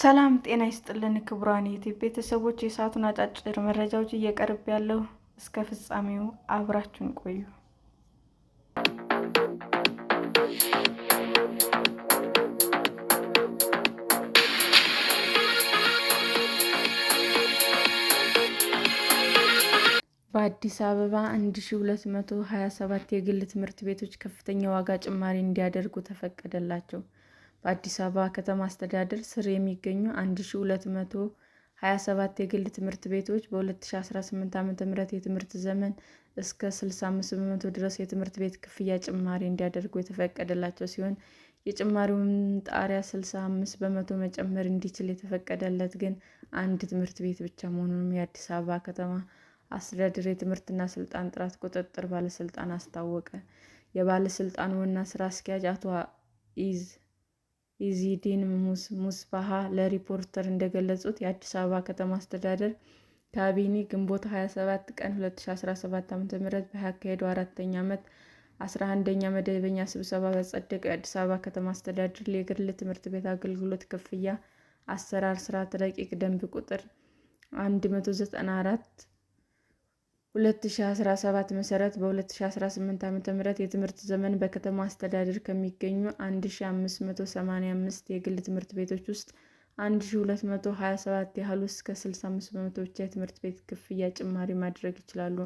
ሰላም ጤና ይስጥልን ክቡራን የዩቲዩብ ቤተሰቦች፣ የሰዓቱን አጫጭር መረጃዎች እየቀርብ ያለው እስከ ፍጻሜው አብራችሁን ቆዩ። በአዲስ አበባ 1227 የግል ትምህርት ቤቶች ከፍተኛ ዋጋ ጭማሪ እንዲያደርጉ ተፈቀደላቸው። በአዲስ አበባ ከተማ አስተዳደር ስር የሚገኙ 1227 የግል ትምህርት ቤቶች በ2018 ዓ.ም የትምህርት ዘመን እስከ 65 በመቶ ድረስ የትምህርት ቤት ክፍያ ጭማሪ እንዲያደርጉ የተፈቀደላቸው ሲሆን የጭማሪውን ጣሪያ 65 በመቶ መጨመር እንዲችል የተፈቀደለት ግን አንድ ትምህርት ቤት ብቻ መሆኑን የአዲስ አበባ ከተማ አስተዳደር የትምህርትና ስልጠና ጥራት ቁጥጥር ባለስልጣን አስታወቀ። የባለስልጣኑ ዋና ስራ አስኪያጅ አቶ ኢዚዲን ሙስባሃ ለሪፖርተር እንደገለጹት የአዲስ አበባ ከተማ አስተዳደር ካቢኔ ግንቦት 27 ቀን 2017 ዓ.ም ባካሄደው 4ኛ ዓመት 11ኛ መደበኛ ስብሰባ ባጸደቀው የአዲስ አበባ ከተማ አስተዳደር የግል ትምህርት ቤት አገልግሎት ክፍያ አሰራር ስርዓት ረቂቅ ደንብ ቁጥር 194 2017 መሰረት በ2018 ዓ.ም የትምህርት ዘመን በከተማ አስተዳደር ከሚገኙ 1585 የግል ትምህርት ቤቶች ውስጥ 1227 ያህሉ እስከ 65 በመቶ ብቻ የትምህርት ቤት ክፍያ ጭማሪ ማድረግ ይችላሉ።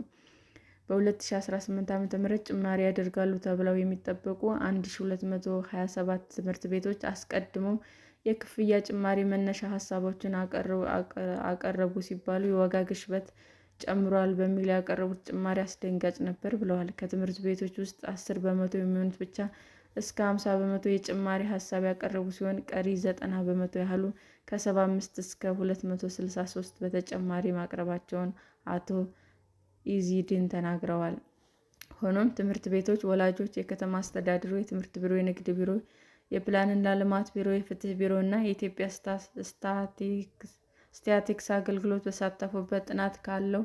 በ2018 ዓ.ም ጭማሪ ያደርጋሉ ተብለው የሚጠበቁ 1227 ትምህርት ቤቶች አስቀድመው የክፍያ ጭማሪ መነሻ ሀሳቦችን አቀረቡ ሲባሉ የዋጋ ግሽበት ጨምሯል በሚል ያቀረቡት ጭማሪ አስደንጋጭ ነበር ብለዋል። ከትምህርት ቤቶች ውስጥ 10 በመቶ የሚሆኑት ብቻ እስከ 50 በመቶ የጭማሪ ሀሳብ ያቀረቡ ሲሆን ቀሪ 90 በመቶ ያህሉ ከ75 እስከ 263 በተጨማሪ ማቅረባቸውን አቶ ኢዚዲን ተናግረዋል። ሆኖም ትምህርት ቤቶች፣ ወላጆች፣ የከተማ አስተዳደሩ የትምህርት ቢሮ፣ የንግድ ቢሮ፣ የፕላንና ልማት ቢሮ፣ የፍትህ ቢሮ እና የኢትዮጵያ ስታቲስቲክስ አገልግሎት በተሳተፉበት ጥናት ካለው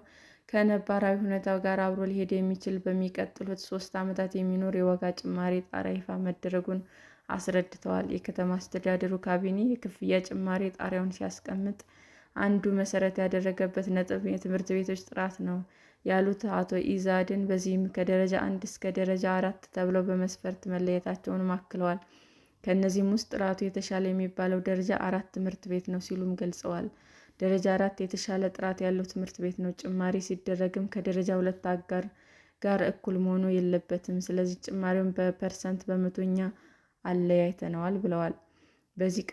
ከነባራዊ ሁኔታው ጋር አብሮ ሊሄድ የሚችል በሚቀጥሉት 3 ዓመታት የሚኖር የዋጋ ጭማሪ ጣሪያ ይፋ መደረጉን አስረድተዋል። የከተማ አስተዳደሩ ካቢኔ የክፍያ ጭማሪ ጣሪያውን ሲያስቀምጥ አንዱ መሰረት ያደረገበት ነጥብ የትምህርት ቤቶች ጥራት ነው ያሉት አቶ ኢዛድን በዚህም ከደረጃ 1 እስከ ደረጃ 4 ተብለው በመስፈርት መለየታቸውንም አክለዋል። ከእነዚህም ውስጥ ጥራቱ የተሻለ የሚባለው ደረጃ 4 ትምህርት ቤት ነው ሲሉም ገልጸዋል። ደረጃ 4 የተሻለ ጥራት ያለው ትምህርት ቤት ነው። ጭማሪ ሲደረግም ከደረጃ 2 አጋር ጋር እኩል መሆን የለበትም። ስለዚህ ጭማሪውን በፐርሰንት በመቶኛ አለያይተነዋል ብለዋል። በዚህ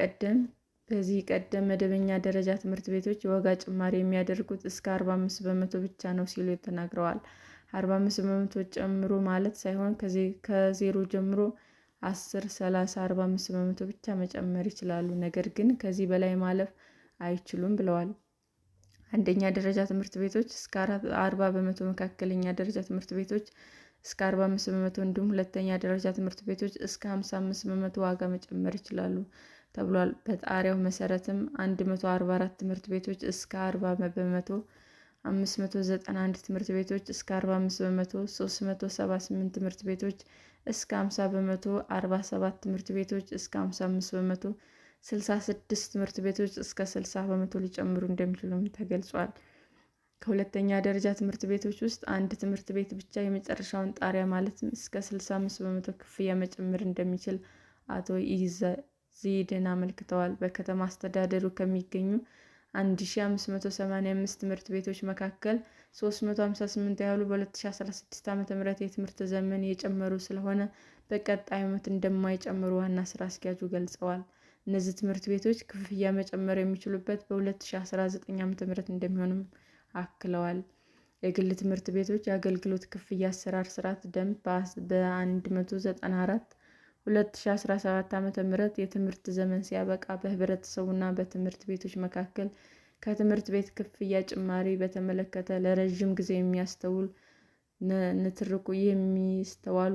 ቀደም መደበኛ ደረጃ ትምህርት ቤቶች የዋጋ ጭማሪ የሚያደርጉት እስከ 45 በመቶ ብቻ ነው ሲሉ ተናግረዋል። 45 በመቶ ጨምሮ ማለት ሳይሆን ከዜሮ ጀምሮ 10፣ 30፣ 45 በመቶ ብቻ መጨመር ይችላሉ። ነገር ግን ከዚህ በላይ ማለፍ አይችሉም ብለዋል። አንደኛ ደረጃ ትምህርት ቤቶች እስከ 40 በመቶ፣ መካከለኛ ደረጃ ትምህርት ቤቶች እስከ 45 በመቶ እንዲሁም ሁለተኛ ደረጃ ትምህርት ቤቶች እስከ 55 በመቶ ዋጋ መጨመር ይችላሉ ተብሏል። በጣሪያው መሰረትም 144 ትምህርት ቤቶች እስከ 40 በመቶ፣ 591 ትምህርት ቤቶች እስከ 45 በመቶ፣ 378 ትምህርት ቤቶች እስከ 50 በመቶ፣ 47 ትምህርት ቤቶች እስከ 55 በመቶ፣ 66 ትምህርት ቤቶች እስከ 60 በመቶ ሊጨምሩ እንደሚችሉም ተገልጿል። ከሁለተኛ ደረጃ ትምህርት ቤቶች ውስጥ አንድ ትምህርት ቤት ብቻ የመጨረሻውን ጣሪያ ማለትም እስከ 65 በመቶ ክፍያ መጨመር እንደሚችል አቶ ኢዚድን አመልክተዋል። በከተማ አስተዳደሩ ከሚገኙ 1585 ትምህርት ቤቶች መካከል 358 ያህሉ በ2016 ዓ.ም የትምህርት ዘመን የጨመሩ ስለሆነ በቀጣይ ዓመት እንደማይጨምሩ ዋና ስራ አስኪያጁ ገልጸዋል። እነዚህ ትምህርት ቤቶች ክፍያ መጨመር የሚችሉበት በ2019 ዓ.ም እንደሚሆንም አክለዋል። የግል ትምህርት ቤቶች የአገልግሎት ክፍያ አሰራር ስርዓት ደንብ በ194 2017 ዓ.ም የትምህርት ዘመን ሲያበቃ በህብረተሰቡና በትምህርት ቤቶች መካከል ከትምህርት ቤት ክፍያ ጭማሪ በተመለከተ ለረዥም ጊዜ የሚስተዋሉ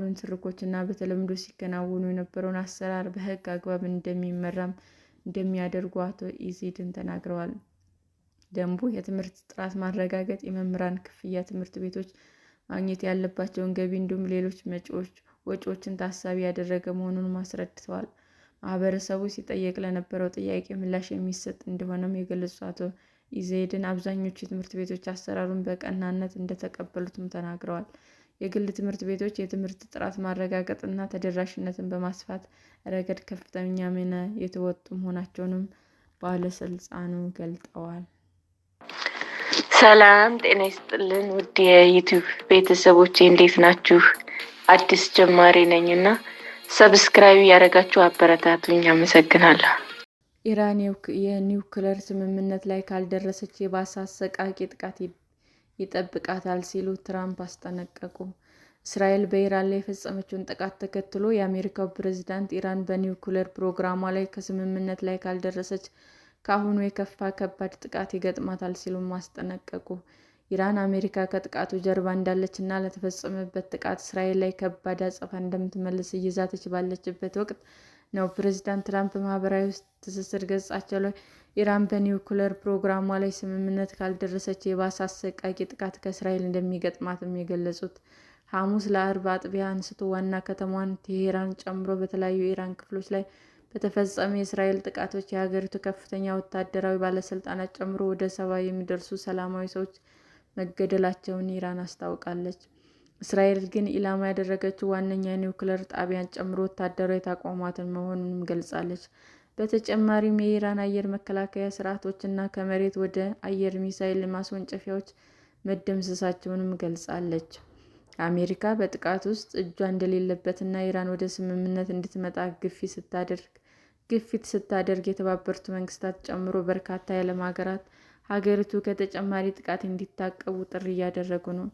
ንትርኮች እና በተለምዶ ሲከናወኑ የነበረውን አሰራር በህግ አግባብ እንደሚመራም እንደሚያደርጉ አቶ ኢዜድን ተናግረዋል። ደንቡ የትምህርት ጥራት ማረጋገጥ፣ የመምህራን ክፍያ፣ ትምህርት ቤቶች ማግኘት ያለባቸውን ገቢ እንዲሁም ሌሎች ወጪዎችን ታሳቢ ያደረገ መሆኑንም አስረድተዋል። ማህበረሰቡ ሲጠየቅ ለነበረው ጥያቄ ምላሽ የሚሰጥ እንደሆነም የገለጹት አቶ ኢዜድን አብዛኞቹ ትምህርት ቤቶች አሰራሩን በቀናነት እንደተቀበሉትም ተናግረዋል። የግል ትምህርት ቤቶች የትምህርት ጥራት ማረጋገጥ እና ተደራሽነትን በማስፋት ረገድ ከፍተኛ ሚና የተወጡ መሆናቸውንም ባለስልጣኑ ገልጸዋል። ሰላም ጤና ይስጥልን ውድ የዩቲዩብ ቤተሰቦቼ እንዴት ናችሁ? አዲስ ጀማሪ ነኝ እና ሰብስክራይብ ያደረጋችሁ አበረታቱኝ። አመሰግናለሁ። ኢራን የኒውክለር ስምምነት ላይ ካልደረሰች የባሰ አሰቃቂ ጥቃት ይጠብቃታል ሲሉ ትራምፕ አስጠነቀቁ። እስራኤል በኢራን ላይ የፈጸመችውን ጥቃት ተከትሎ የአሜሪካው ፕሬዝዳንት ኢራን በኒውክለር ፕሮግራሟ ላይ ከስምምነት ላይ ካልደረሰች ከአሁኑ የከፋ ከባድ ጥቃት ይገጥማታል ሲሉም አስጠነቀቁ። ኢራን አሜሪካ ከጥቃቱ ጀርባ እንዳለች እና ለተፈጸመበት ጥቃት እስራኤል ላይ ከባድ አጸፋ እንደምትመልስ እየዛተች ባለችበት ወቅት ነው ፕሬዝዳንት ትራምፕ በማህበራዊ ትስስር ገጻቸው ላይ ኢራን በኒውክለር ፕሮግራሟ ላይ ስምምነት ካልደረሰች የባሰ አሰቃቂ ጥቃት ከእስራኤል እንደሚገጥማትም የገለጹት። ሐሙስ ለአርብ አጥቢያ አንስቶ ዋና ከተማዋን ቴሄራን ጨምሮ በተለያዩ የኢራን ክፍሎች ላይ በተፈጸሙ የእስራኤል ጥቃቶች የሀገሪቱ ከፍተኛ ወታደራዊ ባለስልጣናት ጨምሮ ወደ 70 የሚደርሱ ሰላማዊ ሰዎች መገደላቸውን ኢራን አስታውቃለች። እስራኤል ግን ኢላማ ያደረገችው ዋነኛ የኒውክለር ጣቢያን ጨምሮ ወታደራዊ ተቋማትን መሆኑንም ገልጻለች። በተጨማሪም የኢራን አየር መከላከያ ስርዓቶች እና ከመሬት ወደ አየር ሚሳይል ማስወንጨፊያዎች መደምሰሳቸውንም ገልጻለች። አሜሪካ በጥቃቱ ውስጥ እጇ እንደሌለበትና ኢራን ወደ ስምምነት እንድትመጣ ግፊት ስታደርግ የተባበሩት መንግስታት ጨምሮ በርካታ የዓለም ሀገራት ሀገሪቱ ከተጨማሪ ጥቃት እንዲታቀቡ ጥሪ እያደረጉ ነው።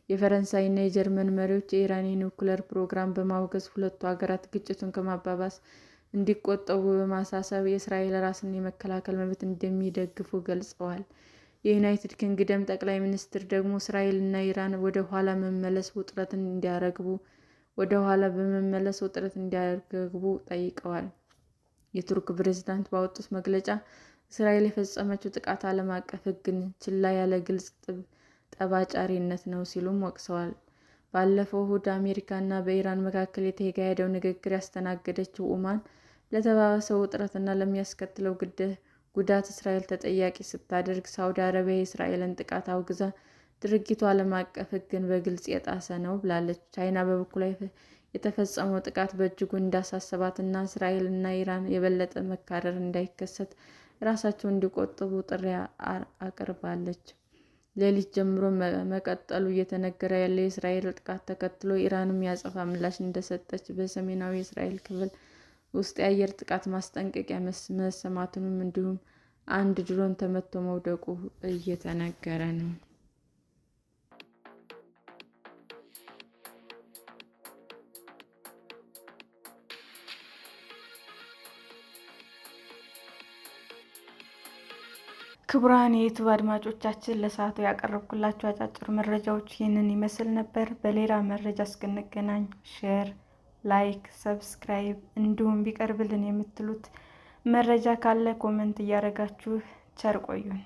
የፈረንሳይና የጀርመን መሪዎች የኢራን የኒውክለር ፕሮግራም በማውገዝ ሁለቱ ሀገራት ግጭቱን ከማባባስ እንዲቆጠቡ በማሳሰብ የእስራኤል ራስን የመከላከል መብት እንደሚደግፉ ገልጸዋል። የዩናይትድ ኪንግደም ጠቅላይ ሚኒስትር ደግሞ እስራኤልና ኢራን ወደ ኋላ በመመለስ ውጥረት እንዲያረግቡ ጠይቀዋል። የቱርክ ፕሬዝዳንት ባወጡት መግለጫ እስራኤል የፈጸመችው ጥቃት ዓለም አቀፍ ሕግን ችላ ያለ ግልጽ ጠባጫሪነት ነው ሲሉም ወቅሰዋል። ባለፈው እሁድ አሜሪካና በኢራን መካከል የተካሄደው ንግግር ያስተናገደችው ኦማን ለተባባሰው ውጥረትና ለሚያስከትለው ጉዳት እስራኤል ተጠያቂ ስታደርግ፣ ሳውዲ አረቢያ የእስራኤልን ጥቃት አውግዛ ድርጊቱ ዓለም አቀፍ ሕግን በግልጽ የጣሰ ነው ብላለች። ቻይና በበኩሏ የተፈጸመው ጥቃት በእጅጉ እንዳሳሰባትና እስራኤልና ኢራን የበለጠ መካረር እንዳይከሰት ራሳቸውን እንዲቆጥቡ ጥሪ አቅርባለች። ሌሊት ጀምሮ መቀጠሉ እየተነገረ ያለው የእስራኤል ጥቃት ተከትሎ ኢራንም የአጸፋ ምላሽ እንደሰጠች በሰሜናዊ የእስራኤል ክፍል ውስጥ የአየር ጥቃት ማስጠንቀቂያ መሰማቱንም እንዲሁም አንድ ድሮን ተመቶ መውደቁ እየተነገረ ነው። ክቡራን የዩቲዩብ አድማጮቻችን ለሰዓቱ ያቀረብኩላችሁ አጫጭር መረጃዎች ይህንን ይመስል ነበር። በሌላ መረጃ እስክንገናኝ ሼር፣ ላይክ፣ ሰብስክራይብ እንዲሁም ቢቀርብልን የምትሉት መረጃ ካለ ኮሜንት እያደረጋችሁ ቸር ቆዩን።